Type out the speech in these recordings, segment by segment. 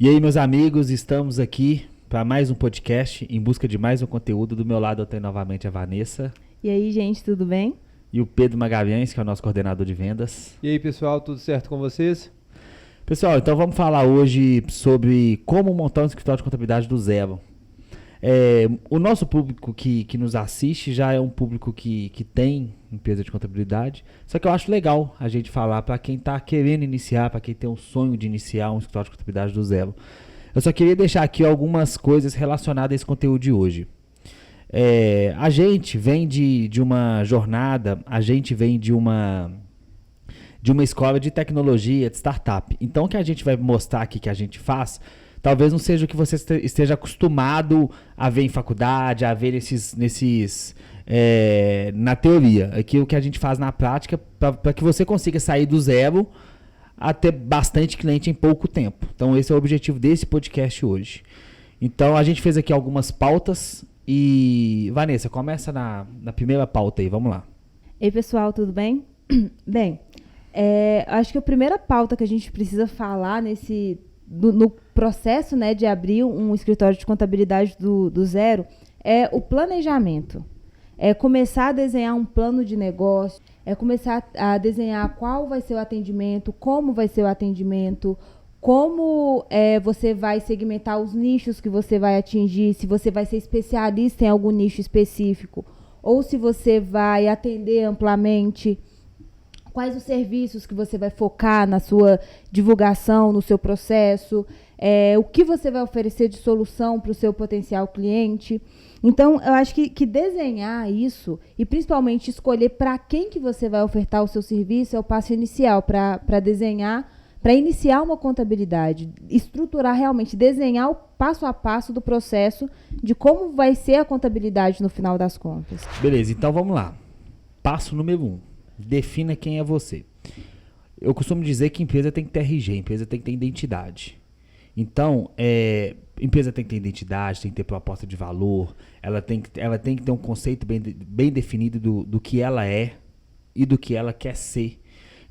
E aí, meus amigos, estamos aqui para mais um podcast em busca de mais um conteúdo. Do meu lado eu tenho novamente a Vanessa. E aí, gente, tudo bem? E o Pedro Magalhães, que é o nosso coordenador de vendas. E aí, pessoal, tudo certo com vocês? Pessoal, então vamos falar hoje sobre como montar um escritório de contabilidade do zero. O nosso público que nos assiste já é um público que tem empresa de contabilidade, só que eu acho legal a gente falar para quem está querendo iniciar, para quem tem o sonho de iniciar um escritório de contabilidade do zero. Eu só queria deixar aqui algumas coisas relacionadas a esse conteúdo de hoje. A gente vem de uma jornada, a gente vem de uma escola de tecnologia, de startup. Então, o que a gente vai mostrar aqui que a gente faz, talvez não seja o que você esteja acostumado a ver em faculdade, a ver na teoria. Aqui o que a gente faz na prática para que você consiga sair do zero a ter bastante cliente em pouco tempo. Então, esse é o objetivo desse podcast hoje. Então, a gente fez aqui algumas pautas e, Vanessa, começa na primeira pauta aí, vamos lá. Ei, pessoal, tudo bem? Bem, acho que a primeira pauta que a gente precisa falar no processo, né, de abrir um escritório de contabilidade do zero é o planejamento. É começar a desenhar um plano de negócio, é começar a desenhar qual vai ser o atendimento, como vai ser o atendimento, como você vai segmentar os nichos que você vai atingir, se você vai ser especialista em algum nicho específico, ou se você vai atender amplamente. Quais os serviços que você vai focar na sua divulgação, no seu processo, o que você vai oferecer de solução para o seu potencial cliente. Então, eu acho que desenhar isso e principalmente escolher para quem que você vai ofertar o seu serviço é o passo inicial para desenhar, para iniciar uma contabilidade, estruturar realmente, desenhar o passo a passo do processo de como vai ser a contabilidade no final das contas. Beleza, então vamos lá. Passo número 1. Defina quem é você. Eu costumo dizer que empresa tem que ter RG, empresa tem que ter identidade. Então, empresa tem que ter identidade, tem que ter proposta de valor, ela tem que ter um conceito bem definido do que ela é e do que ela quer ser.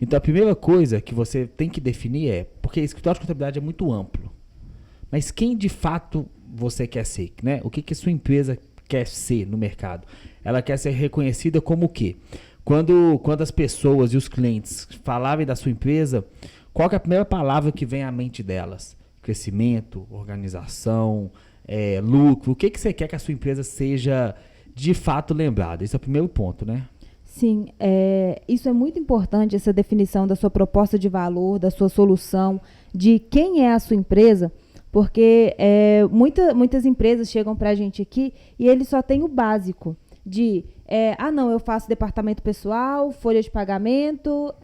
Então, a primeira coisa que você tem que definir porque escritório de contabilidade é muito amplo, mas quem de fato você quer ser, né? O que a sua empresa quer ser no mercado? Ela quer ser reconhecida como o quê? Quando as pessoas e os clientes falarem da sua empresa, qual que é a primeira palavra que vem à mente delas? Crescimento, organização, lucro. O que você quer que a sua empresa seja de fato lembrada? Esse é o primeiro ponto, né? Sim, isso é muito importante, essa definição da sua proposta de valor, da sua solução, de quem é a sua empresa, porque muitas empresas chegam para a gente aqui e eles só têm o básico de não, eu faço departamento pessoal, folha de pagamento,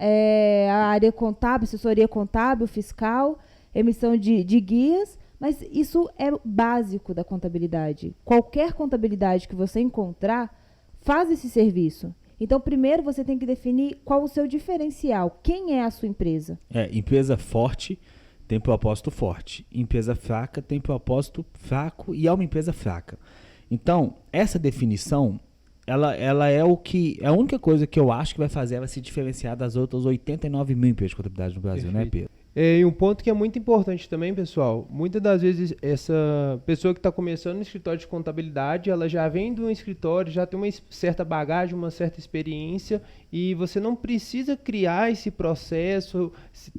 a área contábil, assessoria contábil, fiscal, emissão de guias, mas isso é básico da contabilidade. Qualquer contabilidade que você encontrar faz esse serviço. Então, primeiro você tem que definir qual o seu diferencial, quem é a sua empresa. Empresa forte tem propósito forte, empresa fraca tem propósito fraco e é uma empresa fraca. Então, essa definição, ela é a única coisa que eu acho que vai fazer ela se diferenciar das outras 89 mil empresas de contabilidade no Brasil, né, Pedro? E um ponto que é muito importante também, pessoal, muitas das vezes essa pessoa que está começando no escritório de contabilidade, ela já vem de um escritório, já tem uma certa bagagem, uma certa experiência, e você não precisa criar esse processo,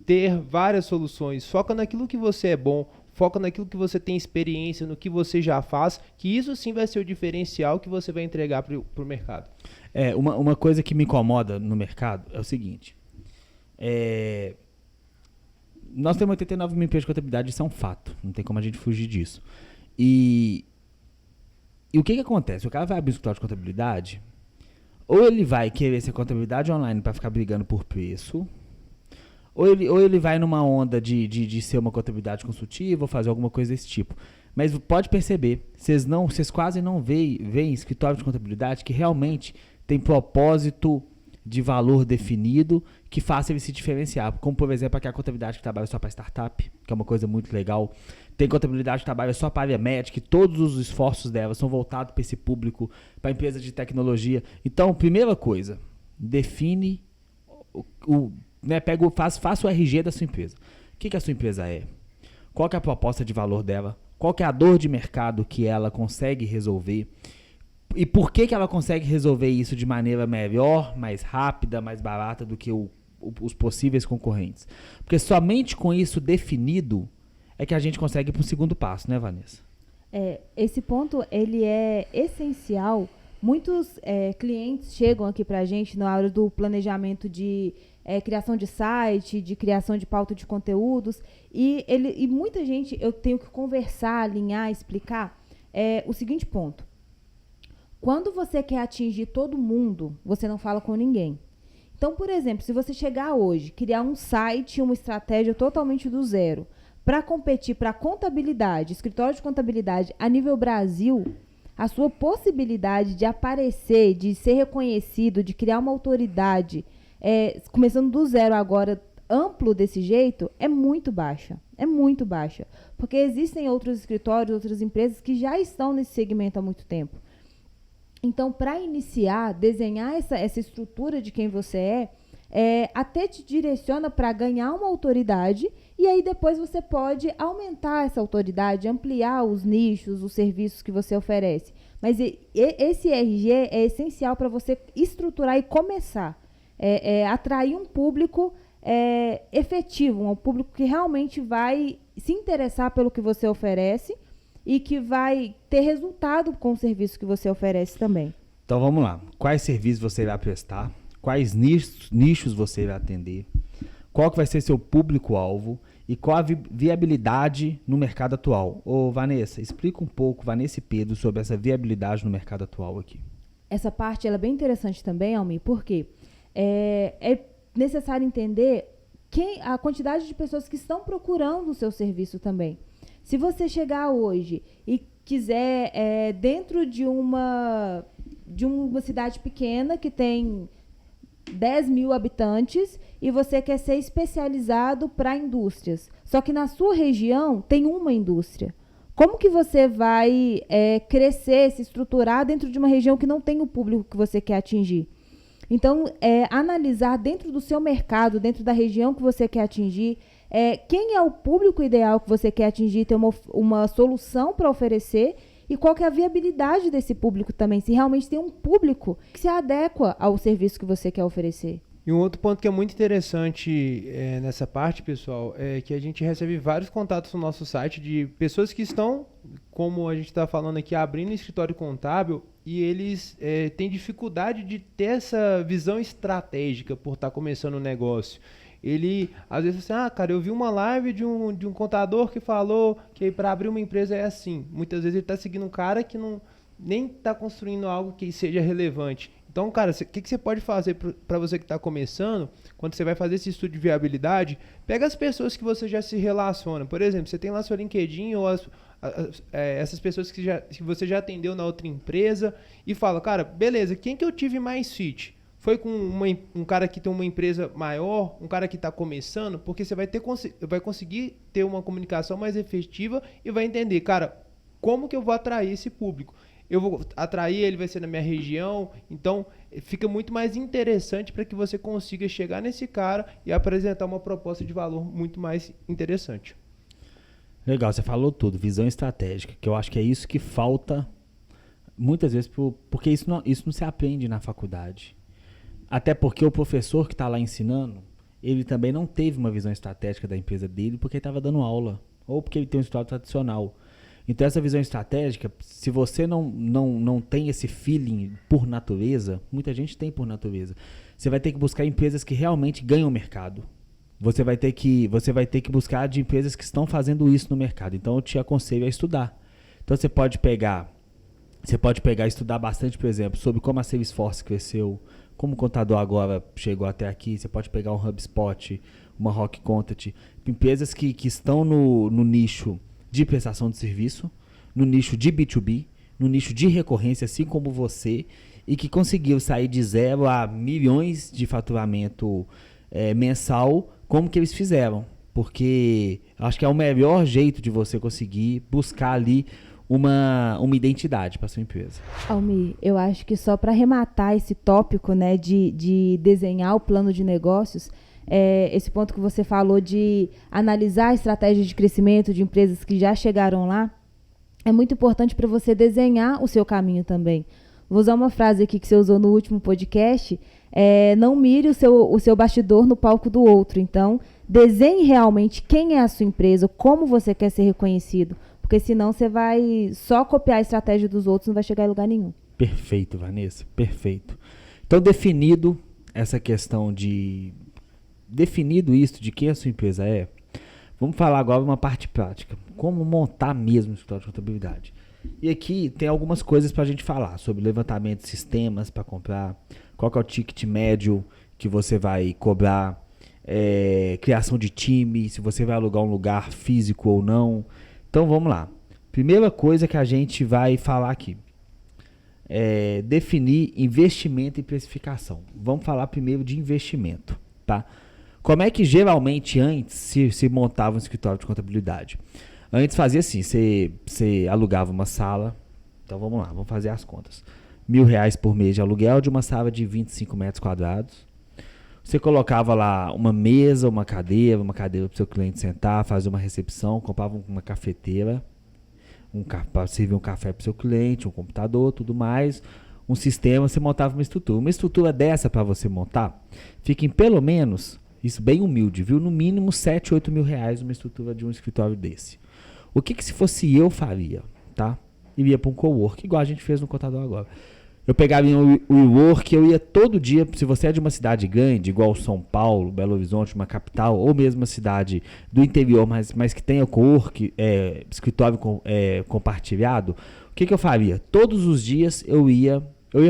ter várias soluções. Foca naquilo que você é bom, foca naquilo que você tem experiência, no que você já faz, que isso sim vai ser o diferencial que você vai entregar para o mercado. Uma coisa que me incomoda no mercado é o seguinte, nós temos 89 mil empresas de contabilidade, isso é um fato, não tem como a gente fugir disso. E o que acontece? O cara vai abrir um escritório de contabilidade, ou ele vai querer ser contabilidade online para ficar brigando por preço, ou ele vai numa onda de ser uma contabilidade consultiva ou fazer alguma coisa desse tipo. Mas pode perceber, vocês quase não veem escritório de contabilidade que realmente tem propósito de valor definido que faça ele se diferenciar. Como, por exemplo, aqui a contabilidade que trabalha só para startup, que é uma coisa muito legal. Tem contabilidade que trabalha só para a área médica, e todos os esforços dela são voltados para esse público, para empresas de tecnologia. Então, primeira coisa, define, faça o RG da sua empresa. O que a sua empresa é? qual que é a proposta de valor dela, qual que é a dor de mercado que ela consegue resolver e por que ela consegue resolver isso de maneira melhor, mais rápida, mais barata do que os possíveis concorrentes. Porque somente com isso definido é que a gente consegue ir para o segundo passo, né, Vanessa? Esse ponto ele é essencial. Muitos clientes chegam aqui para a gente na hora do planejamento de criação de site, de criação de pauta de conteúdos, e muita gente eu tenho que conversar, alinhar, explicar o seguinte ponto. Quando você quer atingir todo mundo, você não fala com ninguém. Então, por exemplo, se você chegar hoje, criar um site, uma estratégia totalmente do zero, para competir para contabilidade, escritório de contabilidade a nível Brasil, a sua possibilidade de aparecer, de ser reconhecido, de criar uma autoridade, começando do zero agora, amplo desse jeito, é muito baixa. É muito baixa. Porque existem outros escritórios, outras empresas que já estão nesse segmento há muito tempo. Então, para iniciar, desenhar essa estrutura de quem você até te direciona para ganhar uma autoridade e aí depois você pode aumentar essa autoridade, ampliar os nichos, os serviços que você oferece. Mas esse RG é essencial para você estruturar e começar. Atrair um público efetivo, um público que realmente vai se interessar pelo que você oferece e que vai ter resultado com o serviço que você oferece também. Então vamos lá. Quais serviços você vai prestar? Quais nichos você vai atender? Qual que vai ser seu público-alvo? E qual a viabilidade no mercado atual? Ô, Vanessa, explica um pouco, Vanessa e Pedro, sobre essa viabilidade no mercado atual aqui. Essa parte ela é bem interessante também, Almir, porque é necessário entender a quantidade de pessoas que estão procurando o seu serviço também. Se você chegar hoje e quiser, dentro de uma cidade pequena que tem 10 mil habitantes e você quer ser especializado para indústrias, só que na sua região tem uma indústria. Como que você vai crescer, se estruturar dentro de uma região que não tem o público que você quer atingir? Então, analisar dentro do seu mercado, dentro da região que você quer atingir, quem é o público ideal que você quer atingir, ter uma solução para oferecer e qual que é a viabilidade desse público também, se realmente tem um público que se adequa ao serviço que você quer oferecer. E um outro ponto que é muito interessante nessa parte, pessoal, é que a gente recebe vários contatos no nosso site de pessoas que estão, como a gente está falando aqui, abrindo escritório contábil e eles têm dificuldade de ter essa visão estratégica por estar começando um negócio. Ele, às vezes, assim, cara, eu vi uma live de um contador que falou que para abrir uma empresa é assim. Muitas vezes ele está seguindo um cara que nem está construindo algo que seja relevante. Então, cara, o que você pode fazer para você que está começando, quando você vai fazer esse estudo de viabilidade, pega as pessoas que você já se relaciona. Por exemplo, você tem lá seu LinkedIn ou essas pessoas que você já atendeu na outra empresa e fala, cara, beleza, quem que eu tive mais fit? Foi com um cara que tem uma empresa maior, um cara que está começando, porque você vai conseguir ter uma comunicação mais efetiva e vai entender, cara, como que eu vou atrair esse público? Eu vou atrair, ele vai ser na minha região, então fica muito mais interessante para que você consiga chegar nesse cara e apresentar uma proposta de valor muito mais interessante. Legal, você falou tudo, visão estratégica, que eu acho que é isso que falta muitas vezes, porque isso não se aprende na faculdade. Até porque o professor que está lá ensinando, ele também não teve uma visão estratégica da empresa dele porque ele estava dando aula, ou porque ele tem um escritório tradicional. Então essa visão estratégica, se você não tem esse feeling por natureza, muita gente tem por natureza, você vai ter que buscar empresas que realmente ganham o mercado. Você vai ter que buscar de empresas que estão fazendo isso no mercado. Então eu te aconselho a estudar. Então você pode pegar e estudar bastante, por exemplo, sobre como a Salesforce cresceu, como o contador agora chegou até aqui. Você pode pegar um HubSpot, uma Rock Content, empresas que estão no nicho de prestação de serviço, no nicho de B2B, no nicho de recorrência, assim como você, e que conseguiu sair de 0 a milhões de faturamento mensal, como que eles fizeram. Porque acho que é o melhor jeito de você conseguir buscar ali uma identidade para sua empresa. Almir, eu acho que só para arrematar esse tópico, né, de desenhar o plano de negócios, esse ponto que você falou de analisar estratégias de crescimento de empresas que já chegaram lá, é muito importante para você desenhar o seu caminho também. Vou usar uma frase aqui que você usou no último podcast, não mire o seu bastidor no palco do outro. Então, desenhe realmente quem é a sua empresa, como você quer ser reconhecido, porque senão você vai só copiar a estratégia dos outros, não vai chegar em lugar nenhum. Perfeito, Vanessa, perfeito. Então, definido essa questão definido isso de quem a sua empresa é, vamos falar agora uma parte prática. Como montar mesmo o escritório de contabilidade. E aqui tem algumas coisas para a gente falar sobre levantamento de sistemas para comprar, qual que é o ticket médio que você vai cobrar, criação de time, se você vai alugar um lugar físico ou não. Então vamos lá. Primeira coisa que a gente vai falar aqui é definir investimento e precificação. Vamos falar primeiro de investimento, tá? Como é que geralmente antes se montava um escritório de contabilidade? Antes fazia assim, você alugava uma sala, então vamos lá, vamos fazer as contas. R$1.000 por mês de aluguel de uma sala de 25 metros quadrados. Você colocava lá uma mesa, uma cadeira para o seu cliente sentar, fazer uma recepção, comprava uma cafeteira, para servir um café para o seu cliente, um computador, tudo mais. Um sistema, você montava uma estrutura. Uma estrutura dessa para você montar, fica em pelo menos, isso bem humilde, viu? No mínimo R$7, R$8.000 uma estrutura de um escritório desse. O que se fosse eu faria, tá? Eu ia para um cowork, igual a gente fez no Contador agora. Eu pegava o WeWork, eu ia todo dia, se você é de uma cidade grande, igual São Paulo, Belo Horizonte, uma capital, ou mesmo uma cidade do interior, mas que tenha cowork, escritório compartilhado, o que eu faria? Todos os dias eu ia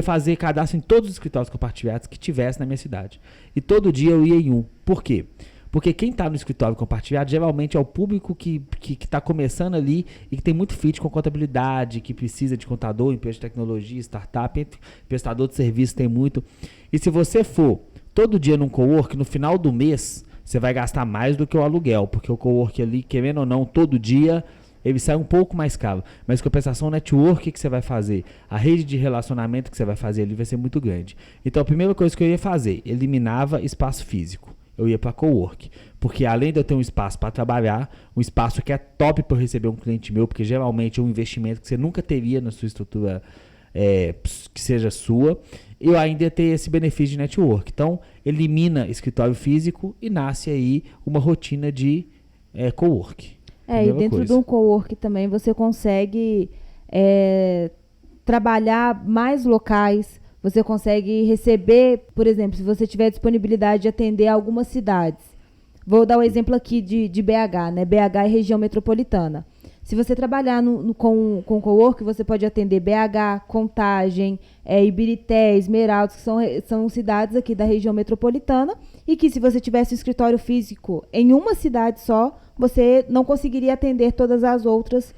fazer cadastro em todos os escritórios compartilhados que tivesse na minha cidade. E todo dia eu ia em um. Por quê? Porque quem está no escritório compartilhado geralmente é o público que está começando ali e que tem muito fit com contabilidade, que precisa de contador, empresa de tecnologia, startup, prestador de serviço tem muito. E se você for todo dia num cowork, no final do mês, você vai gastar mais do que o aluguel, porque o cowork ali, querendo ou não, todo dia ele sai um pouco mais caro. Mas compensação, o network que você vai fazer, a rede de relacionamento que você vai fazer ali vai ser muito grande. Então a primeira coisa que eu ia fazer, eliminava espaço físico. Eu ia para cowork, porque além de eu ter um espaço para trabalhar, um espaço que é top para eu receber um cliente meu, porque geralmente é um investimento que você nunca teria na sua estrutura que seja sua, eu ainda ia ter esse benefício de network. Então, elimina escritório físico e nasce aí uma rotina de cowork. E dentro de um cowork também você consegue trabalhar mais locais. Você consegue receber, por exemplo, se você tiver disponibilidade de atender algumas cidades. Vou dar o exemplo aqui de BH, né? BH é região metropolitana. Se você trabalhar com cowork, você pode atender BH, Contagem, Ibirité, Esmeraldas, que são cidades aqui da região metropolitana, e que se você tivesse um escritório físico em uma cidade só, você não conseguiria atender todas as outras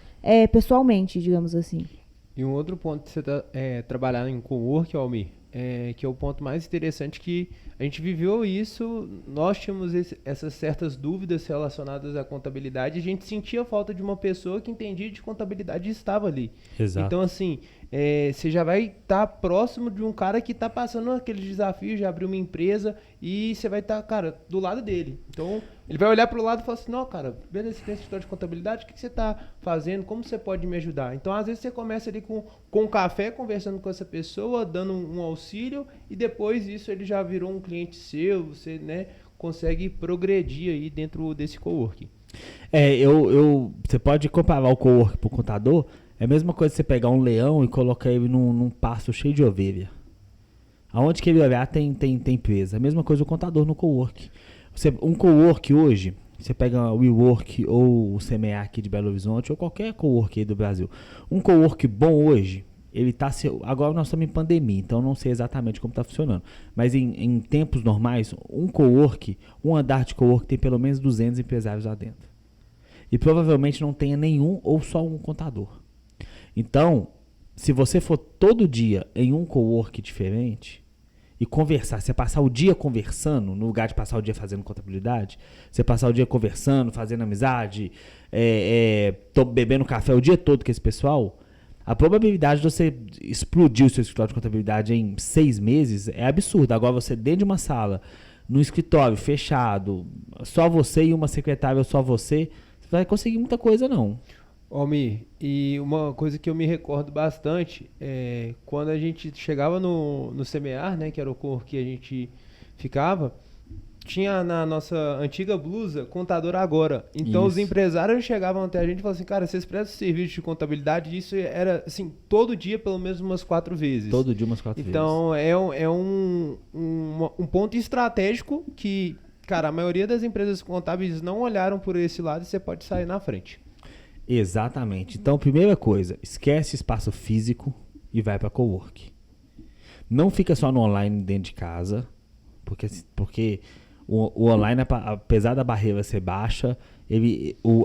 pessoalmente, digamos assim. E um outro ponto de você trabalhar em cowork, Almir, que é o ponto mais interessante, que a gente viveu isso, nós tínhamos essas certas dúvidas relacionadas à contabilidade, e a gente sentia falta de uma pessoa que entendia de contabilidade e estava ali. Exato. Então, assim, você já vai estar próximo de um cara que está passando aqueles desafios de abrir uma empresa, e você vai estar, cara, do lado dele. Então, ele vai olhar para o lado e falar assim, não, cara, beleza, você tem esse escritório de contabilidade, o que você está fazendo, como você pode me ajudar? Então, às vezes, você começa ali com um café, conversando com essa pessoa, dando um auxílio, e depois isso ele já virou um cliente seu, você, né, consegue progredir aí dentro desse coworking. Você pode comparar o coworking para o contador, é a mesma coisa você pegar um leão e colocar ele num pasto cheio de ovelha. Aonde que ele olhar tem empresa. A mesma coisa o contador no coworking. Um coworking hoje, você pega o WeWork ou o CMA aqui de Belo Horizonte ou qualquer coworking aí do Brasil. Um coworking bom hoje, ele tá... Agora nós estamos em pandemia, então não sei exatamente como está funcionando. Mas em tempos normais, um andar de coworking tem pelo menos 200 empresários lá dentro. E provavelmente não tenha nenhum ou só um contador. Então, se você for todo dia em um coworking diferente e conversar, você passar o dia conversando, no lugar de passar o dia fazendo contabilidade, você passar o dia conversando, fazendo amizade, bebendo café o dia todo com esse pessoal, a probabilidade de você explodir o seu escritório de contabilidade em 6 meses é absurda. Agora, você dentro de uma sala, no escritório fechado, só você e uma secretária ou só você vai conseguir muita coisa, não. Almir, e uma coisa que eu me recordo bastante é quando a gente chegava no Semear, né, que era o cor que a gente ficava, tinha na nossa antiga blusa contador agora. Então os Isso. empresários chegavam até a gente e falavam assim, cara, vocês prestam serviço de contabilidade? Isso era assim, todo dia pelo menos umas 4 vezes. Todo dia umas 4 vezes. Então é um ponto estratégico que, cara, a maioria das empresas contábeis não olharam por esse lado e você pode sair na frente. Exatamente. Então, primeira coisa, esquece espaço físico e vai para cowork. Não fica só no online dentro de casa, porque o online, apesar da barreira ser baixa,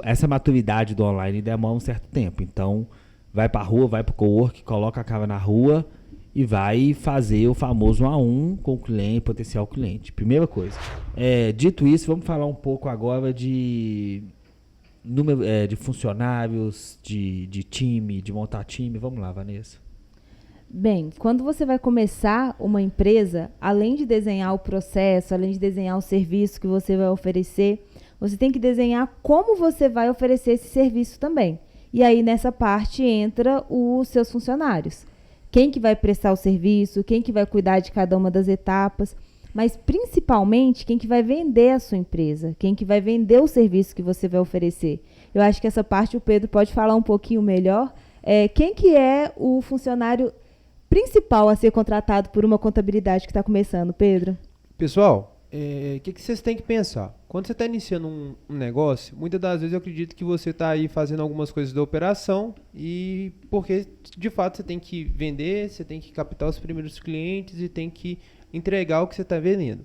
essa maturidade do online demora um certo tempo. Então, vai para a rua, vai para o cowork, coloca a cara na rua e vai fazer o famoso 1 a 1 com o cliente, potencial cliente. Primeira coisa. Dito isso, vamos falar um pouco agora de número de funcionários, de time, de montar time. Vamos lá, Vanessa. Bem, quando você vai começar uma empresa, além de desenhar o processo, além de desenhar o serviço que você vai oferecer, você tem que desenhar como você vai oferecer esse serviço também. E aí, nessa parte, entra os seus funcionários. Quem que vai prestar o serviço, quem que vai cuidar de cada uma das etapas, mas principalmente quem que vai vender a sua empresa, quem que vai vender o serviço que você vai oferecer. Eu acho que essa parte o Pedro pode falar um pouquinho melhor. Quem que é o funcionário principal a ser contratado por uma contabilidade que está começando, Pedro? Pessoal, o que vocês têm que pensar? Quando você está iniciando um negócio, muitas das vezes eu acredito que você está aí fazendo algumas coisas da operação e porque de fato você tem que vender, você tem que captar os primeiros clientes e tem que entregar o que você está vendendo.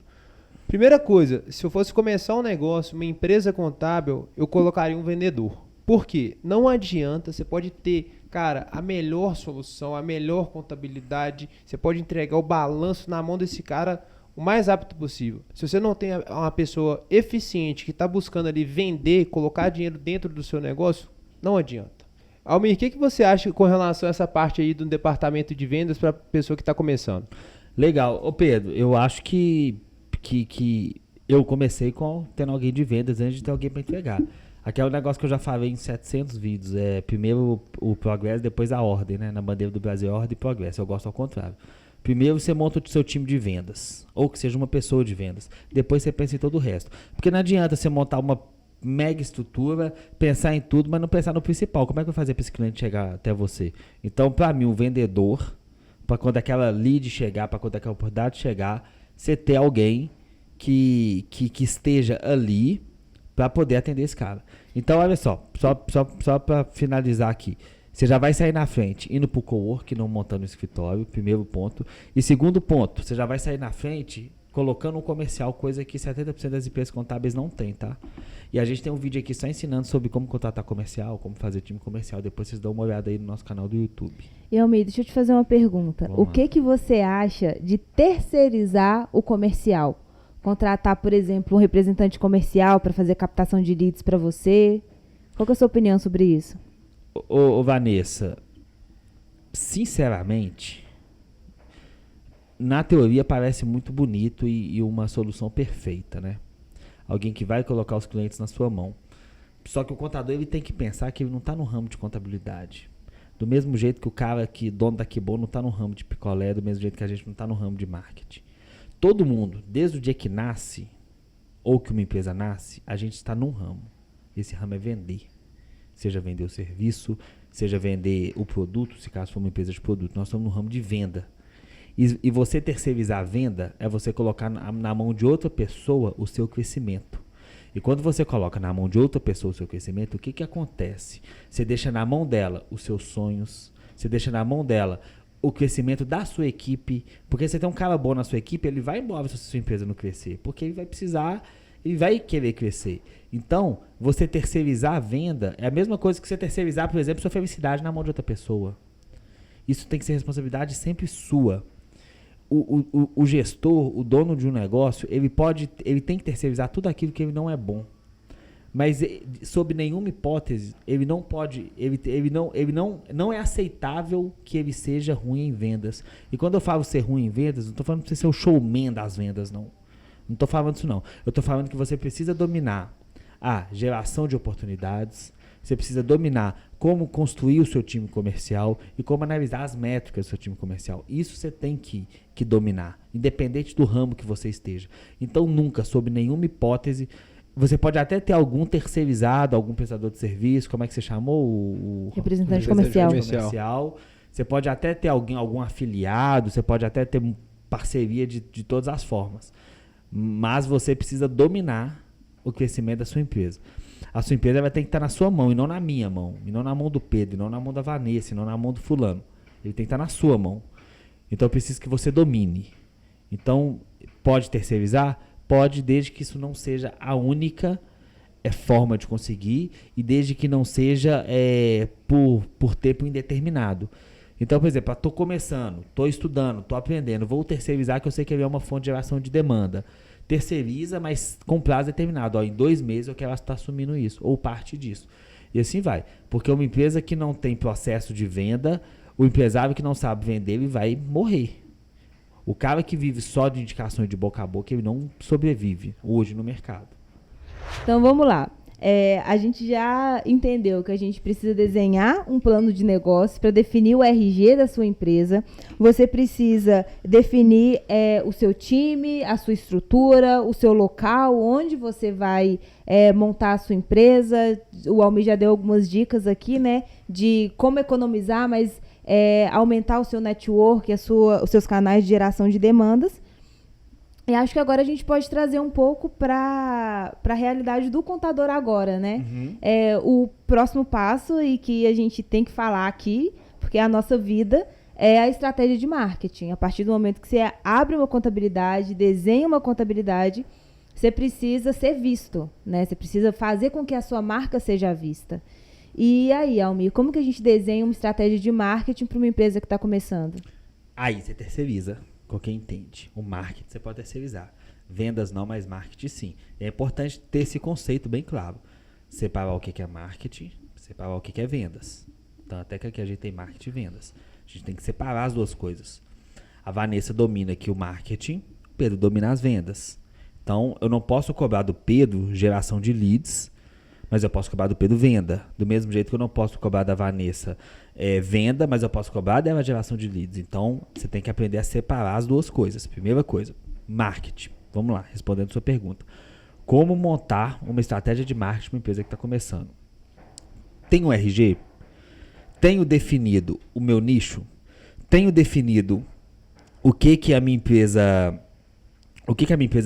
Primeira coisa, se eu fosse começar um negócio, uma empresa contábil, eu colocaria um vendedor. Por quê? Não adianta, você pode ter, cara, a melhor solução, a melhor contabilidade, você pode entregar o balanço na mão desse cara o mais rápido possível. Se você não tem uma pessoa eficiente que está buscando ali vender, colocar dinheiro dentro do seu negócio, não adianta. Almir, o que você acha com relação a essa parte aí do departamento de vendas para a pessoa que está começando? Legal. Ô Pedro, eu acho que eu comecei tendo alguém de vendas antes de ter alguém para entregar. Aquele negócio que eu já falei em 700 vídeos, primeiro o progresso, depois a ordem, né? Na bandeira do Brasil é ordem e progresso, eu gosto ao contrário. Primeiro você monta o seu time de vendas, ou que seja uma pessoa de vendas. Depois você pensa em todo o resto. Porque não adianta você montar uma mega estrutura, pensar em tudo, mas não pensar no principal. Como é que eu vou fazer para esse cliente chegar até você? Então, para mim, o vendedor, para quando aquela lead chegar, para quando aquela oportunidade chegar, você ter alguém que esteja ali para poder atender esse cara. Então, olha só para finalizar aqui. Você já vai sair na frente, indo para o cowork, não montando o escritório, primeiro ponto. E segundo ponto, você já vai sair na frente colocando um comercial, coisa que 70% das empresas contábeis não tem, tá? E a gente tem um vídeo aqui só ensinando sobre como contratar comercial, como fazer time comercial. Depois vocês dão uma olhada aí no nosso canal do YouTube. E Almir, deixa eu te fazer uma pergunta. Vamos o que você acha de terceirizar o comercial? Contratar, por exemplo, um representante comercial para fazer captação de leads para você? Qual que é a sua opinião sobre isso? Ô Vanessa, sinceramente, na teoria parece muito bonito e uma solução perfeita, né? Alguém que vai colocar os clientes na sua mão. Só que o contador ele tem que pensar que ele não está no ramo de contabilidade. Do mesmo jeito que o cara dono da Kibon não está no ramo de picolé, do mesmo jeito que a gente não está no ramo de marketing. Todo mundo, desde o dia que nasce, ou que uma empresa nasce, a gente está num ramo. Esse ramo é vender. Seja vender o serviço, seja vender o produto, se caso for uma empresa de produto. Nós estamos no ramo de venda. E você terceirizar a venda é você colocar na mão de outra pessoa o seu crescimento. E quando você coloca na mão de outra pessoa o seu crescimento, o que acontece? Você deixa na mão dela os seus sonhos, você deixa na mão dela o crescimento da sua equipe, porque você tem um cara bom na sua equipe, ele vai embora se a sua empresa não crescer, porque ele vai precisar, ele vai querer crescer. Então, você terceirizar a venda é a mesma coisa que você terceirizar, por exemplo, sua felicidade na mão de outra pessoa. Isso tem que ser responsabilidade sempre sua. O gestor, o dono de um negócio, ele tem que terceirizar tudo aquilo que ele não é bom. Mas, sob nenhuma hipótese, ele não pode, não é aceitável que ele seja ruim em vendas. E quando eu falo ser ruim em vendas, não estou falando para você ser o showman das vendas, não. Não estou falando isso não. Eu estou falando que você precisa dominar a geração de oportunidades, você precisa dominar como construir o seu time comercial e como analisar as métricas do seu time comercial. Isso você tem que dominar, independente do ramo que você esteja. Então, nunca, sob nenhuma hipótese, você pode até ter algum terceirizado, algum prestador de serviço, como é que você chamou? O representante comercial. Você pode até ter algum afiliado, você pode até ter parceria de todas as formas. Mas você precisa dominar o crescimento da sua empresa. A sua empresa vai ter que estar na sua mão e não na minha mão, e não na mão do Pedro, e não na mão da Vanessa, e não na mão do fulano. Ele tem que estar na sua mão. Então eu preciso que você domine. Então, pode terceirizar? Pode, desde que isso não seja a única forma de conseguir e desde que não seja por tempo indeterminado. Então, por exemplo, estou começando, estou estudando, estou aprendendo, vou terceirizar que eu sei que é uma fonte de geração de demanda. Terceiriza, mas com prazo determinado. Em 2 meses eu quero estar assumindo isso, ou parte disso. E assim vai. Porque uma empresa que não tem processo de venda, o empresário que não sabe vender, ele vai morrer. O cara que vive só de indicações de boca a boca, ele não sobrevive hoje no mercado. Então vamos lá. A gente já entendeu que a gente precisa desenhar um plano de negócio para definir o RG da sua empresa. Você precisa definir o seu time, a sua estrutura, o seu local, onde você vai montar a sua empresa. O Almir já deu algumas dicas aqui, né, de como economizar, mas aumentar o seu network, os seus canais de geração de demandas. E acho que agora a gente pode trazer um pouco para a realidade do contador agora, né? Uhum. O próximo passo e que a gente tem que falar aqui, porque a nossa vida é a estratégia de marketing. A partir do momento que você abre uma contabilidade, desenha uma contabilidade, você precisa ser visto, né? Você precisa fazer com que a sua marca seja vista. E aí, Almir, como que a gente desenha uma estratégia de marketing para uma empresa que está começando? Aí você terceiriza. Com quem entende. O marketing você pode terceirizar. Vendas não, mas marketing sim. É importante ter esse conceito bem claro. Separar o que é marketing, separar o que é vendas. Então, até que aqui a gente tem marketing e vendas. A gente tem que separar as duas coisas. A Vanessa domina aqui o marketing, o Pedro domina as vendas. Então, eu não posso cobrar do Pedro geração de leads, mas eu posso cobrar do Pedro venda. Do mesmo jeito que eu não posso cobrar da Vanessa venda, mas eu posso cobrar dela geração de leads. Então, você tem que aprender a separar as duas coisas. Primeira coisa, marketing. Vamos lá, respondendo a sua pergunta. Como montar uma estratégia de marketing para uma empresa que está começando? Tenho um RG? Tenho definido o meu nicho? Tenho definido o que a minha empresa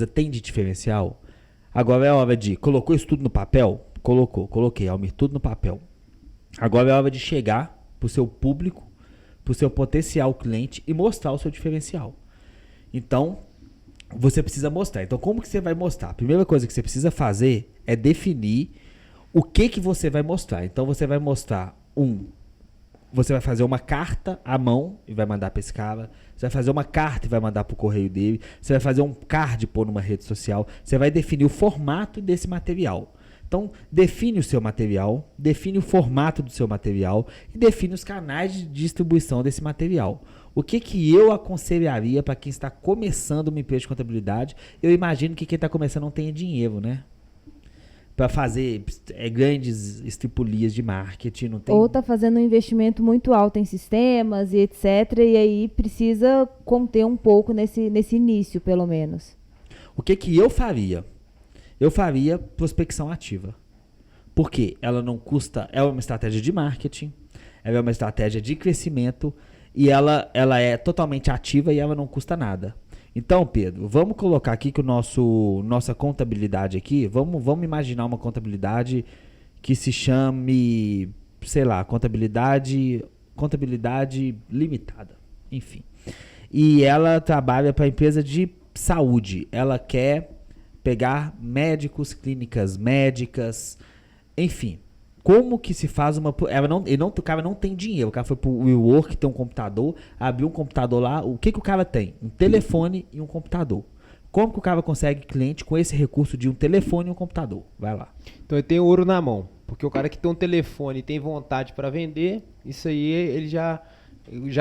tem de diferencial? Agora é a hora de... Colocou isso tudo no papel? Coloquei, Almir, tudo no papel. Agora é a hora de chegar para o seu público, para o seu potencial cliente e mostrar o seu diferencial. Então, você precisa mostrar. Então, como que você vai mostrar? A primeira coisa que você precisa fazer é definir o que você vai mostrar. Então, você vai mostrar você vai fazer uma carta à mão e vai mandar para esse cara. Você vai fazer uma carta e vai mandar para o correio dele. Você vai fazer um card e pôr numa rede social. Você vai definir o formato desse material. Então, define o seu material, define o formato do seu material e define os canais de distribuição desse material. O que eu aconselharia para quem está começando uma empresa de contabilidade? Eu imagino que quem está começando não tenha dinheiro, né? Para fazer grandes estripulias de marketing. Não tem... Ou está fazendo um investimento muito alto em sistemas e etc. E aí precisa conter um pouco nesse início, pelo menos. O que eu faria? Eu faria prospecção ativa. Porque ela não custa... É uma estratégia de marketing, ela é uma estratégia de crescimento e ela é totalmente ativa e ela não custa nada. Então, Pedro, vamos colocar aqui que nossa contabilidade aqui, vamos imaginar uma contabilidade que se chame, sei lá, contabilidade limitada, enfim. E ela trabalha para empresa de saúde, ela quer pegar médicos, clínicas médicas, enfim. Como que se faz uma... O cara não tem dinheiro. O cara foi pro WeWork, tem um computador, abriu um computador lá. O que o cara tem? Um telefone e um computador. Como que o cara consegue cliente com esse recurso de um telefone e um computador? Vai lá. Então ele tem ouro na mão. Porque o cara que tem um telefone e tem vontade para vender, isso aí ele já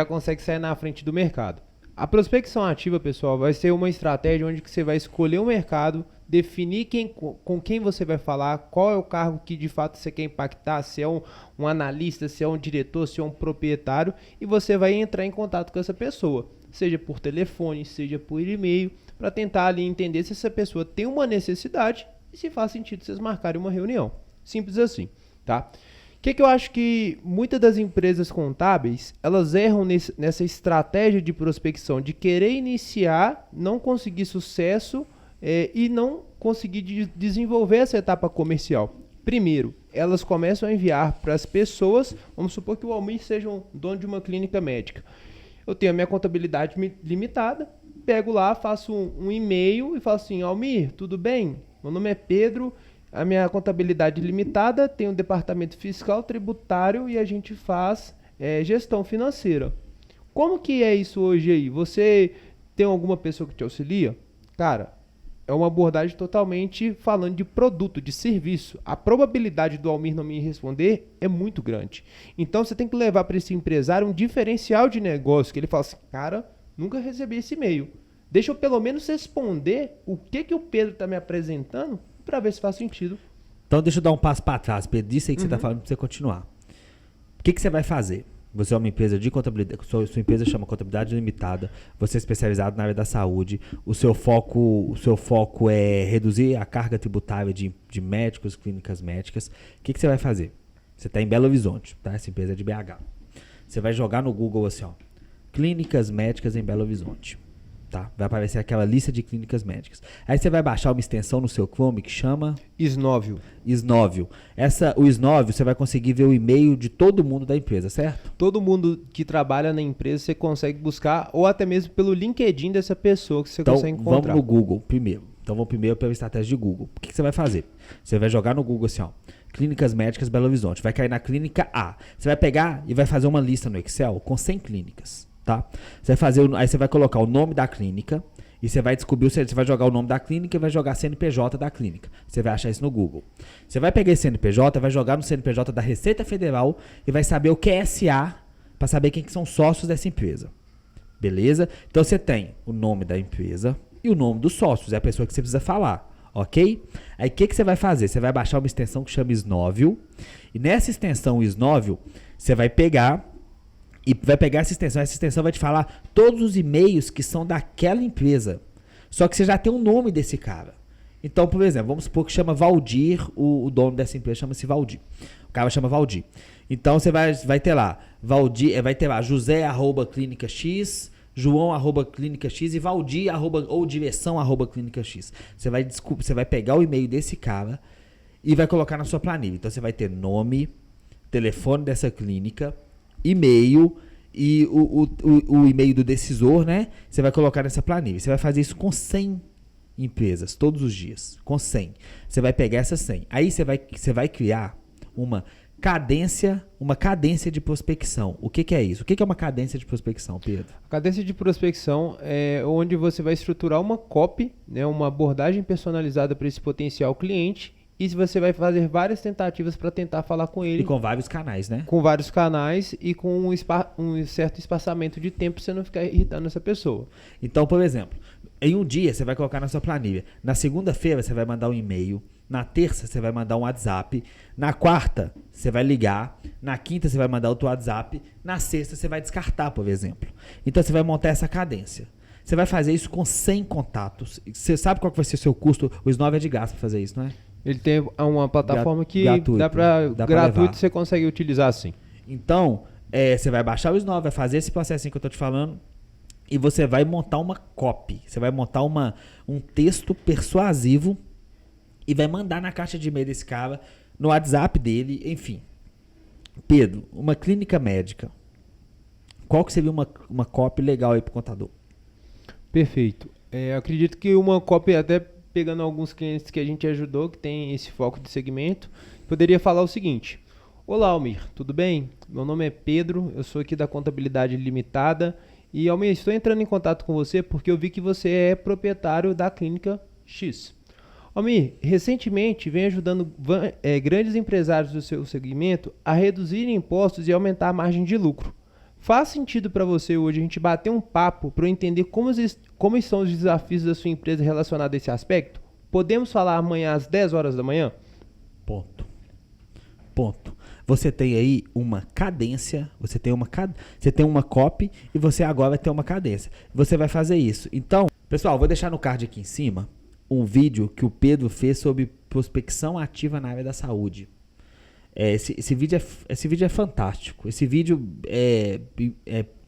consegue sair na frente do mercado. A prospecção ativa, pessoal, vai ser uma estratégia onde que você vai escolher o mercado, definir com quem você vai falar, qual é o cargo que de fato você quer impactar, se é um analista, se é um diretor, se é um proprietário, e você vai entrar em contato com essa pessoa, seja por telefone, seja por e-mail, para tentar ali entender se essa pessoa tem uma necessidade e se faz sentido vocês marcarem uma reunião. Simples assim, tá? O que eu acho que muitas das empresas contábeis, elas erram nessa estratégia de prospecção, de querer iniciar, não conseguir sucesso e não conseguir desenvolver essa etapa comercial. Primeiro, elas começam a enviar para as pessoas, vamos supor que o Almir seja um dono de uma clínica médica. Eu tenho a minha contabilidade limitada, pego lá, faço um e-mail e falo assim, Almir, tudo bem? Meu nome é Pedro, a minha contabilidade limitada, tem um departamento fiscal, tributário e a gente faz gestão financeira. Como que é isso hoje aí? Você tem alguma pessoa que te auxilia? Cara, é uma abordagem totalmente falando de produto, de serviço. A probabilidade do Almir não me responder é muito grande. Então você tem que levar para esse empresário um diferencial de negócio, que ele fala assim, cara, nunca recebi esse e-mail. Deixa eu pelo menos responder o que o Pedro está me apresentando para ver se faz sentido. Então deixa eu dar um passo para trás, Pedro. Disso aí que você está falando para você continuar. O que você vai fazer? Você é uma empresa de contabilidade, sua empresa chama Contabilidade Limitada, você é especializado na área da saúde, o seu foco é reduzir a carga tributária de médicos, clínicas médicas. O que você vai fazer? Você está em Belo Horizonte, tá? Essa empresa é de BH. Você vai jogar no Google assim, ó, clínicas médicas em Belo Horizonte. Tá? Vai aparecer aquela lista de clínicas médicas. Aí você vai baixar uma extensão no seu Chrome que chama Snóvio. O Snóvio, você vai conseguir ver o e-mail de todo mundo da empresa, certo? Todo mundo que trabalha na empresa você consegue buscar, ou até mesmo pelo LinkedIn dessa pessoa que você consegue encontrar. Então vamos no Google primeiro. Então vamos primeiro pela estratégia de Google. O que você vai fazer? Você vai jogar no Google assim, ó, Clínicas Médicas Belo Horizonte. Vai cair na clínica A. Você vai pegar e vai fazer uma lista no Excel com 100 clínicas. Tá? Aí você vai colocar o nome da clínica e você vai descobrir, você vai jogar o nome da clínica e vai jogar CNPJ da clínica. Você vai achar isso no Google. Você vai pegar esse CNPJ, vai jogar no CNPJ da Receita Federal e vai saber o que é SA para saber quem que são sócios dessa empresa. Beleza? Então você tem o nome da empresa e o nome dos sócios, é a pessoa que você precisa falar. Ok? Aí o que você vai fazer? Você vai baixar uma extensão que chama Snóvio e nessa extensão Snóvio você vai pegar essa extensão vai te falar todos os e-mails que são daquela empresa. Só que você já tem o nome desse cara. Então, por exemplo, vamos supor que chama Valdir, o dono dessa empresa chama-se Valdir. O cara chama Valdir. Então, você vai ter lá, Valdir, vai ter lá José, @clínica X, João, @clínica X e Valdir, ou direção, @clínica X. Você vai pegar o e-mail desse cara e vai colocar na sua planilha. Então, você vai ter nome, telefone dessa clínica, e-mail e o e-mail do decisor, né? Você vai colocar nessa planilha. Você vai fazer isso com 100 empresas, todos os dias. Com 100. Você vai pegar essas 100. Aí você vai criar uma cadência de prospecção. O que é isso? O que é uma cadência de prospecção, Pedro? A cadência de prospecção é onde você vai estruturar uma copy, né? Uma abordagem personalizada para esse potencial cliente. E você vai fazer várias tentativas para tentar falar com ele. E com vários canais, né? Com vários canais e com um certo espaçamento de tempo para você não ficar irritando essa pessoa. Então, por exemplo, em um dia você vai colocar na sua planilha. Na segunda-feira você vai mandar um e-mail. Na terça você vai mandar um WhatsApp. Na quarta você vai ligar. Na quinta você vai mandar outro WhatsApp. Na sexta você vai descartar, por exemplo. Então você vai montar essa cadência. Você vai fazer isso com 100 contatos. Você sabe qual que vai ser o seu custo? O Snóvio é de graça para fazer isso, não é? Ele tem uma plataforma que gratuito, dá para gratuito você consegue utilizar assim. Então, você vai baixar o Snóvio, vai fazer esse processinho que eu tô te falando e você vai montar uma copy. Você vai montar um texto persuasivo e vai mandar na caixa de e-mail desse cara, no WhatsApp dele, enfim. Pedro, uma clínica médica. Qual que seria uma copy legal aí pro contador? Perfeito. Eu acredito que uma copy até pegando alguns clientes que a gente ajudou, que tem esse foco de segmento, poderia falar o seguinte: olá, Almir, tudo bem? Meu nome é Pedro, eu sou aqui da Contabilidade Limitada e, Almir, estou entrando em contato com você porque eu vi que você é proprietário da Clínica X. Almir, recentemente vem ajudando grandes empresários do seu segmento a reduzirem impostos e aumentar a margem de lucro. Faz sentido para você hoje a gente bater um papo para eu entender como estão os desafios da sua empresa relacionados a esse aspecto? Podemos falar amanhã às 10 horas da manhã? Ponto. Você tem aí uma cadência, você tem uma copy e você agora vai ter uma cadência. Você vai fazer isso. Então, pessoal, vou deixar no card aqui em cima um vídeo que o Pedro fez sobre prospecção ativa na área da saúde. Esse vídeo é fantástico. Esse vídeo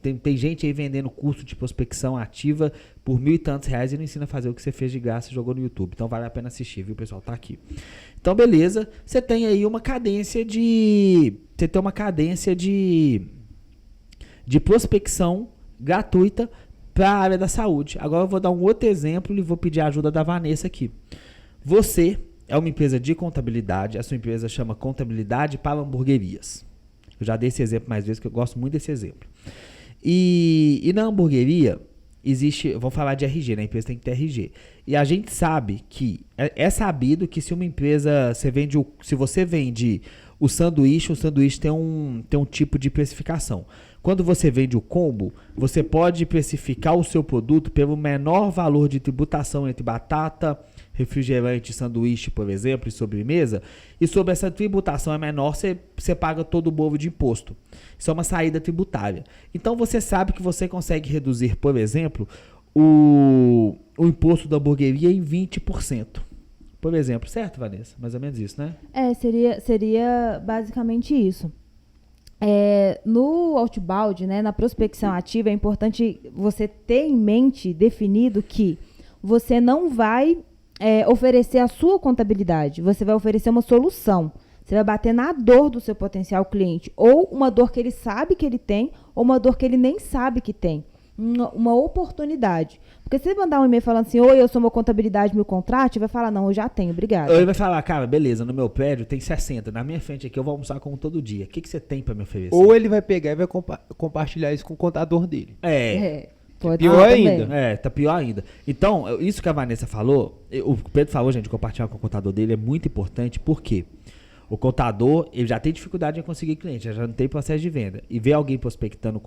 tem gente aí vendendo curso de prospecção ativa por R$ 1.000 e não ensina a fazer o que você fez de graça e jogou no YouTube. Então vale a pena assistir, viu, pessoal? Tá aqui. Então, beleza. Você tem aí uma cadência de prospecção gratuita para a área da saúde. Agora eu vou dar um outro exemplo e vou pedir a ajuda da Vanessa aqui. Você é uma empresa de contabilidade, a sua empresa chama Contabilidade para Hamburguerias. Eu já dei esse exemplo mais vezes, que eu gosto muito desse exemplo. E na hamburgueria existe, vou falar de RG, né? A empresa tem que ter RG. E a gente sabe que, é sabido que se uma empresa, se você vende o sanduíche tem um tipo de precificação. Quando você vende o combo, você pode precificar o seu produto pelo menor valor de tributação entre batata, refrigerante, sanduíche, por exemplo, e sobremesa. E sobre essa tributação é menor, você paga todo o bolo de imposto. Isso é uma saída tributária. Então você sabe que você consegue reduzir, por exemplo, o imposto da hamburgueria em 20%. Por exemplo, certo, Vanessa? Mais ou menos isso, né? Seria basicamente isso. No outbound, né, na prospecção ativa, é importante você ter em mente, definido, que você não vai oferecer a sua contabilidade, você vai oferecer uma solução. Você vai bater na dor do seu potencial cliente, ou uma dor que ele sabe que ele tem, ou uma dor que ele nem sabe que tem. Uma oportunidade. Porque se você mandar um e-mail falando assim, oi, eu sou uma contabilidade, me contrate, vai falar, não, eu já tenho, obrigado. Ele vai falar, cara, beleza, no meu prédio tem 60, na minha frente aqui eu vou almoçar como todo dia. O que você tem pra me oferecer? Ou ele vai pegar e vai compartilhar isso com o contador dele. Pode pior ainda. Tá pior ainda. Então, isso que a Vanessa falou, o Pedro falou, gente, compartilhar com o contador dele é muito importante, porque o contador, ele já tem dificuldade em conseguir cliente, já não tem processo de venda. E ver alguém prospectando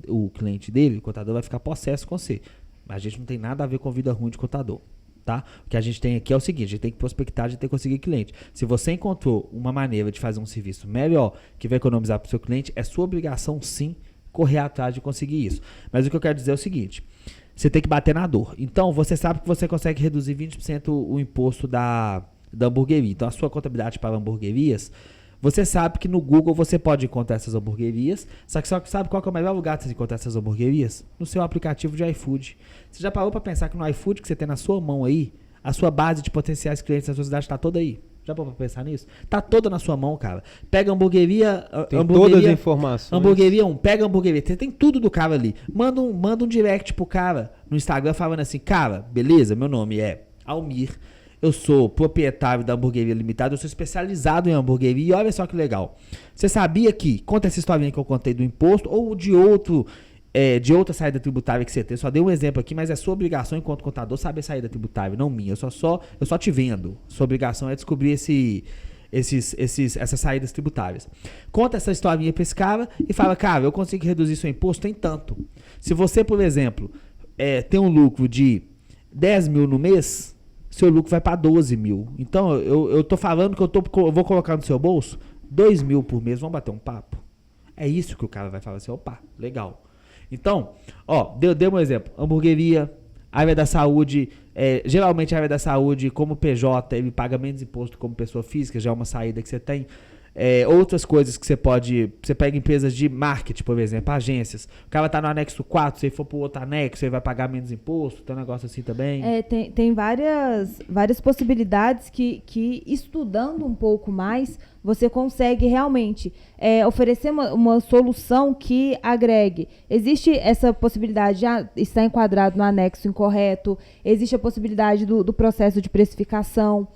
o cliente dele, o contador vai ficar possesso com você. Mas a gente não tem nada a ver com vida ruim de contador, tá? O que a gente tem aqui é o seguinte, a gente tem que prospectar, a gente tem que conseguir cliente. Se você encontrou uma maneira de fazer um serviço melhor, que vai economizar para o seu cliente, é sua obrigação, sim, correr atrás de conseguir isso. Mas o que eu quero dizer é o seguinte, você tem que bater na dor. Então, você sabe que você consegue reduzir 20% o imposto da hamburgueria. Então, a sua contabilidade para hamburguerias, você sabe que no Google você pode encontrar essas hamburguerias, só que sabe qual que é o melhor lugar de você encontrar essas hamburguerias? No seu aplicativo de iFood. Você já parou para pensar que no iFood que você tem na sua mão aí, a sua base de potenciais clientes na sua cidade está toda aí? Já parou para pensar nisso? Tá toda na sua mão, cara. Pega a hamburgueria... Tem todas as informações. Hamburgueria 1, pega a hamburgueria. Você tem tudo do cara ali. Manda um direct pro cara no Instagram falando assim, cara, beleza, meu nome é Almir, eu sou proprietário da Hamburgueria Limitada, eu sou especializado em hamburgueria e olha só que legal. Você sabia que, conta essa historinha que eu contei do imposto ou de outra saída tributária que você tem, eu só dei um exemplo aqui, mas é sua obrigação enquanto contador saber saída tributária, não minha, eu só te vendo. Sua obrigação é descobrir essas saídas tributárias. Conta essa historinha pra esse cara e fala, cara, eu consigo reduzir seu imposto em tanto. Se você, por exemplo, tem um lucro de 10 mil no mês, seu lucro vai para 12 mil. Então, eu tô falando que eu vou colocar no seu bolso 2 mil por mês, vamos bater um papo. É isso que o cara vai falar assim, opa, legal. Então, deu um exemplo. Hamburgueria, área da saúde, geralmente a área da saúde, como PJ, ele paga menos imposto como pessoa física, já é uma saída que você tem. Outras coisas que você pega empresas de marketing, por exemplo, agências. O cara tá no anexo 4, se ele for pro outro anexo, ele vai pagar menos imposto, tem um negócio assim também. Tem várias possibilidades que estudando um pouco mais, você consegue realmente oferecer uma solução que agregue. Existe essa possibilidade de estar enquadrado no anexo incorreto, existe a possibilidade do processo de precificação.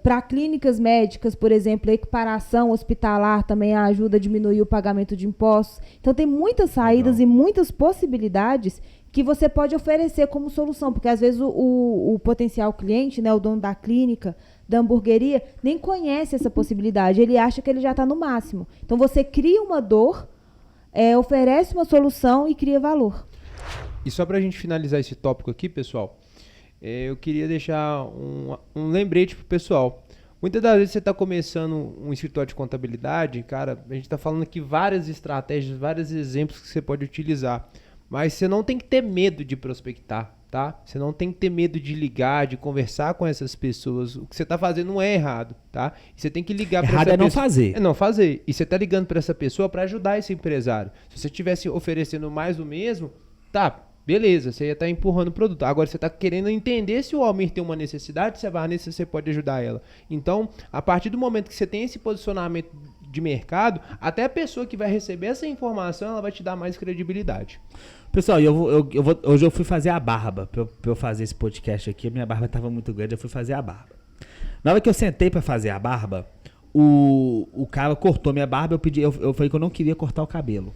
Para clínicas médicas, por exemplo, a equiparação hospitalar também ajuda a diminuir o pagamento de impostos. Então, tem muitas saídas e muitas possibilidades que você pode oferecer como solução, porque às vezes o potencial cliente, né, o dono da clínica, da hamburgueria, nem conhece essa possibilidade, ele acha que ele já está no máximo. Então, você cria uma dor oferece uma solução e cria valor. E só para a gente finalizar esse tópico aqui, pessoal, eu queria deixar um lembrete pro pessoal. Muitas das vezes você está começando um escritório de contabilidade, cara, a gente está falando aqui várias estratégias, vários exemplos que você pode utilizar. Mas você não tem que ter medo de prospectar, tá? Você não tem que ter medo de ligar, de conversar com essas pessoas. O que você está fazendo não é errado, tá? E você tem que ligar para essa pessoa. Errado é não fazer. É não fazer. E você está ligando para essa pessoa para ajudar esse empresário. Se você estivesse oferecendo mais do mesmo, tá, beleza, você ia estar empurrando o produto. Agora você está querendo entender se o Almir tem uma necessidade, se a Vanessa você pode ajudar ela. Então, a partir do momento que você tem esse posicionamento de mercado, até a pessoa que vai receber essa informação, ela vai te dar mais credibilidade. Pessoal, hoje eu fui fazer a barba, pra eu fazer esse podcast aqui, a minha barba estava muito grande, eu fui fazer a barba. Na hora que eu sentei para fazer a barba, o cara cortou minha barba, eu falei que eu não queria cortar o cabelo.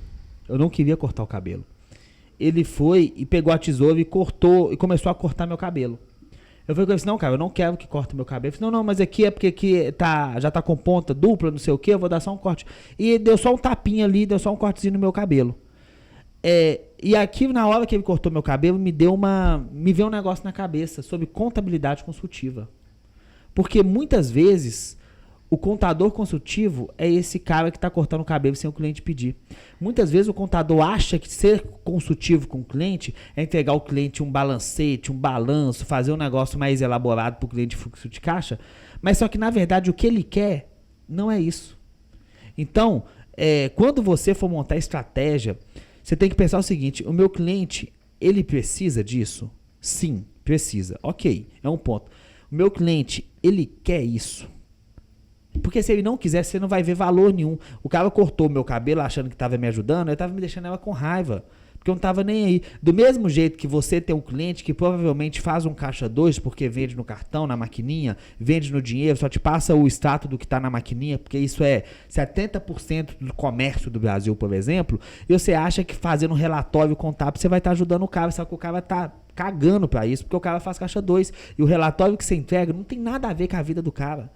Eu não queria cortar o cabelo. Ele foi e pegou a tesoura e cortou, e começou a cortar meu cabelo. Eu falei com ele assim, não, cara, eu não quero que corte meu cabelo. Ele falou, não, mas aqui é porque aqui já tá com ponta dupla, não sei o que, eu vou dar só um corte. E deu só um tapinha ali, deu só um cortezinho no meu cabelo. E aqui, na hora que ele cortou meu cabelo, me veio um negócio na cabeça sobre contabilidade consultiva. Porque muitas vezes o contador consultivo é esse cara que está cortando o cabelo sem o cliente pedir. Muitas vezes o contador acha que ser consultivo com o cliente é entregar ao cliente um balancete, um balanço, fazer um negócio mais elaborado para o cliente de fluxo de caixa, mas só que na verdade o que ele quer não é isso. Então, quando você for montar estratégia, você tem que pensar o seguinte, o meu cliente, ele precisa disso? Sim, precisa. Ok, é um ponto. O meu cliente, ele quer isso? Porque se ele não quiser, você não vai ver valor nenhum. O cara cortou meu cabelo achando que estava me ajudando, eu estava me deixando ela com raiva. Porque eu não estava nem aí. Do mesmo jeito que você tem um cliente que provavelmente faz um caixa 2 porque vende no cartão, na maquininha, vende no dinheiro, só te passa o extrato do que está na maquininha, porque isso é 70% do comércio do Brasil, por exemplo, e você acha que fazendo um relatório contábil você vai estar ajudando o cara, só que o cara está cagando para isso, porque o cara faz caixa 2 e o relatório que você entrega não tem nada a ver com a vida do cara.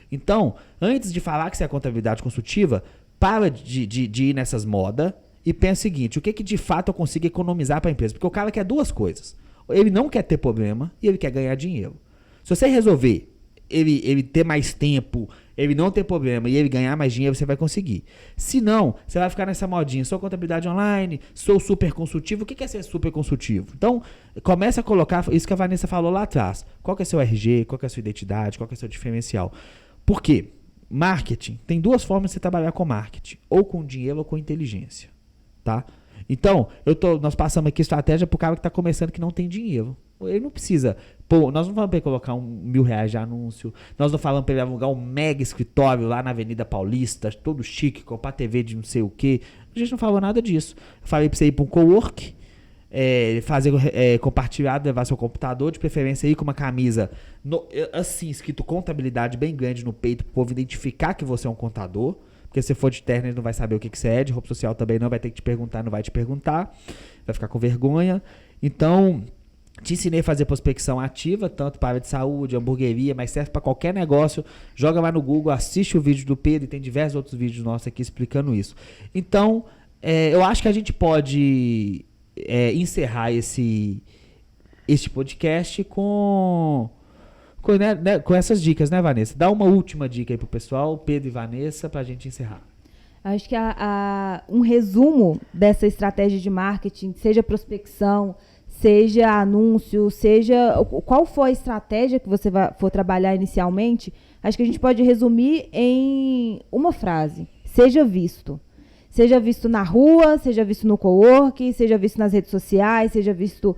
Então, antes de falar que você é contabilidade consultiva, para de ir nessas modas e pensa o seguinte, o que de fato eu consigo economizar para a empresa? Porque o cara quer duas coisas. Ele não quer ter problema e ele quer ganhar dinheiro. Se você resolver ele ter mais tempo, ele não ter problema e ele ganhar mais dinheiro, você vai conseguir. Se não, você vai ficar nessa modinha, sou contabilidade online, sou super consultivo. O que é ser super consultivo? Então, começa a colocar isso que a Vanessa falou lá atrás. Qual que é seu RG, qual que é a sua identidade, qual que é o seu diferencial? Por quê? Marketing, tem duas formas de você trabalhar com marketing, ou com dinheiro ou com inteligência, tá? Então, nós passamos aqui estratégia pro cara que está começando que não tem dinheiro. Ele não precisa, nós não falamos para ele colocar R$1.000 de anúncio, nós não falamos para ele alugar um mega escritório lá na Avenida Paulista, todo chique, comprar TV de não sei o quê, a gente não falou nada disso. Eu falei para você ir para um cowork, fazer compartilhado, levar seu computador, de preferência aí com uma camisa assim, escrito contabilidade bem grande no peito, para o povo identificar que você é um contador, porque se for de terno ele não vai saber o que você é, de roupa social também não, vai ter que te perguntar, não vai te perguntar, vai ficar com vergonha. Então, te ensinei a fazer prospecção ativa, tanto para área de saúde, hamburgueria, mas serve para qualquer negócio. Joga lá no Google, assiste o vídeo do Pedro e tem diversos outros vídeos nossos aqui explicando isso. Então, eu acho que a gente pode encerrar este podcast com essas dicas, né, Vanessa? Dá uma última dica aí pro pessoal, Pedro e Vanessa, pra gente encerrar. Acho que um resumo dessa estratégia de marketing, seja prospecção, seja anúncio, seja qual for a estratégia que você for trabalhar inicialmente, acho que a gente pode resumir em uma frase: seja visto. Seja visto na rua, seja visto no cowork, seja visto nas redes sociais, seja visto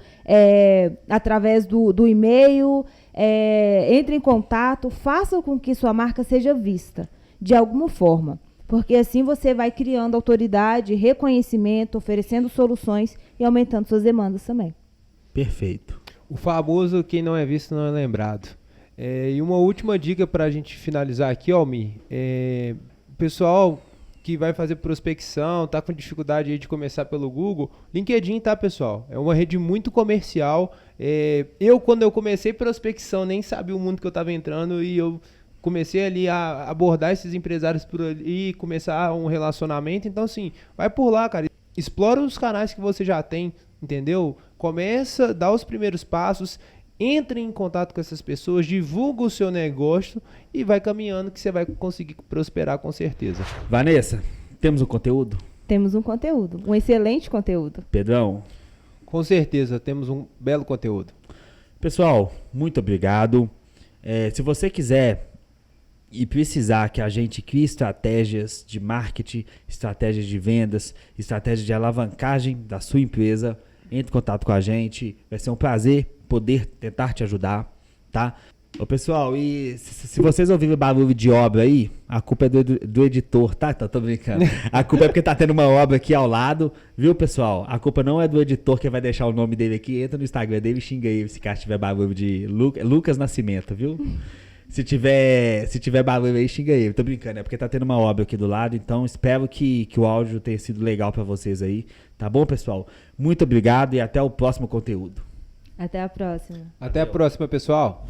através do e-mail, entre em contato, faça com que sua marca seja vista de alguma forma, porque assim você vai criando autoridade, reconhecimento, oferecendo soluções e aumentando suas demandas também. Perfeito. O famoso quem não é visto não é lembrado. E uma última dica para a gente finalizar aqui, Almir, pessoal que vai fazer prospecção, tá com dificuldade aí de começar pelo Google, LinkedIn, tá, pessoal? É uma rede muito comercial. Quando eu comecei prospecção, nem sabia o mundo que eu estava entrando e eu comecei ali a abordar esses empresários por ali, começar um relacionamento. Então, assim, vai por lá, cara. explora os canais que você já tem, entendeu? Começa, dá os primeiros passos, entre em contato com essas pessoas, divulga o seu negócio e vai caminhando que você vai conseguir prosperar com certeza. Vanessa, temos um conteúdo? Temos um conteúdo, um excelente conteúdo. Pedrão? Com certeza, temos um belo conteúdo. Pessoal, muito obrigado. Se você quiser e precisar que a gente crie estratégias de marketing, estratégias de vendas, estratégias de alavancagem da sua empresa, entre em contato com a gente. Vai ser um prazer poder tentar te ajudar, tá? Ô pessoal, e se vocês ouvirem barulho de obra aí, a culpa é do editor, tá? Tô brincando. A culpa é porque tá tendo uma obra aqui ao lado, viu, pessoal? A culpa não é do editor que vai deixar o nome dele aqui. Entra no Instagram dele e xinga ele se caso tiver barulho de Lucas Nascimento, viu? Se tiver barulho aí, xinga ele. Tô brincando, é porque tá tendo uma obra aqui do lado, então espero que o áudio tenha sido legal pra vocês aí, tá bom, pessoal? Muito obrigado e até o próximo conteúdo. Até a próxima. Até a próxima, pessoal.